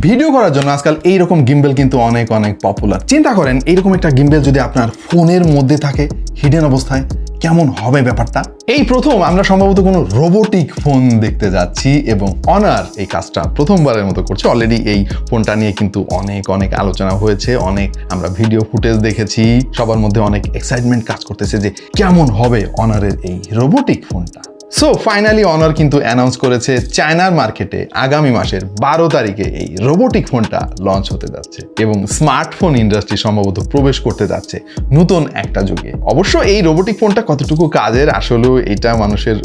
Video করার জন্য আজকাল এইরকম গিম্বেল কিন্তু অনেক অনেক পপুলার। চিন্তা করেন এইরকম একটা গিম্বেল যদি আপনার ফোনের মধ্যে থাকে হিডেন অবস্থায়, কেমন হবে ব্যাপারটা। এই প্রথম আমরা সম্ভবত কোনো রোবোটিক ফোন দেখতে যাচ্ছি এবং অনার এই কাজটা প্রথমবারের মতো করছে। অলরেডি এই ফোনটা নিয়ে কিন্তু অনেক অনেক আলোচনা হয়েছে, অনেক আমরা ভিডিও ফুটেজ দেখেছি, সবার মধ্যে অনেক এক্সাইটমেন্ট কাজ করতেছে যে কেমন হবে অনারের এই রোবোটিক ফোনটা। সো ফাইনালি অনার কিন্তু অ্যানাউন্স করেছে চায়নার মার্কেটে আগামী মাসের 12 তারিখে এই রোবোটিক ফোনটা লঞ্চ হতে যাচ্ছে এবং স্মার্টফোন ইন্ডাস্ট্রি সম্ভবত প্রবেশ করতে যাচ্ছে নতুন একটা যুগে। অবশ্য এই রোবোটিক ফোনটা কতটুকু কাজের, আসলেও এটা মানুষের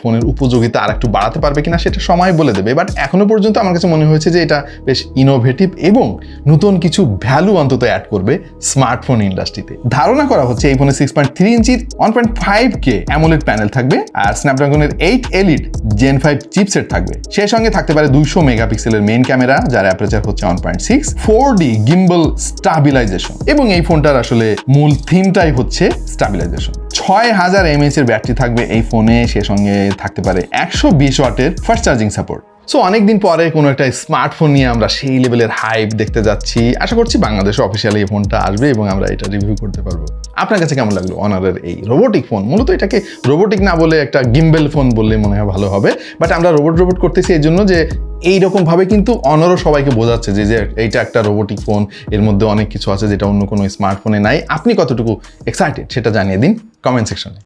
ফোনের উপযোগিতা আর একটু বাড়াতে পারবে কিনা সেটা সময় বলে দেবে। বাট এখনো পর্যন্ত আমার কাছে মনে হয়েছে যে এটা বেশ ইনোভেটিভ এবং নতুন কিছু ভ্যালু অন্তত অ্যাড করবে স্মার্টফোন ইন্ডাস্ট্রিতে। ধারণা করা হচ্ছে এই ফোনে 6.3 ইঞ্চির 1.5K অ্যামোলেড প্যানেল থাকবে আর স্ন্যাপড্রাগনের 8 এলিট Gen 5 চিপসেট থাকবে। সেই সঙ্গে থাকতে পারে 200 মেগাপিক্সেলের মেইন ক্যামেরা যার অ্যাপারচার হচ্ছে 1.6, 4D গিম্বল স্টাবিলাইজেশন এবং এই ফোনটার আসলে মূল থিমটাই হচ্ছে স্টাবিলাইজেশন। 6000 mAh এর ব্যাটারি থাকবে এই ফোনে, সে সঙ্গে থাকতে পারে 120 ওয়াটের ফাস্ট চার্জিং সাপোর্ট। সো অনেকদিন পরে কোনো একটা স্মার্টফোন নিয়ে আমরা সেই লেভেলের হাইপ দেখতে যাচ্ছি। আশা করছি বাংলাদেশে অফিসিয়ালি এই ফোনটা আসবে এবং আমরা এটা রিভিউ করতে পারবো। আপনার কাছে কেমন লাগলো অনারের এই রোবোটিক ফোন? মূলত এটাকে রোবোটিক না বলে একটা গিম্বেল ফোন বললে মনে হয় ভালো হবে। বাট আমরা রোবট করতেছি এই জন্য যে এইরকম ভাবে কিন্তু অনারও সবাইকে বোঝাচ্ছে যে এইটা একটা রোবোটিক ফোন, এর মধ্যে অনেক কিছু আছে যেটা অন্য কোনো স্মার্টফোনে নাই। আপনি কতটুকু এক্সাইটেড সেটা জানিয়ে দিন কমেন্ট সেকশনে।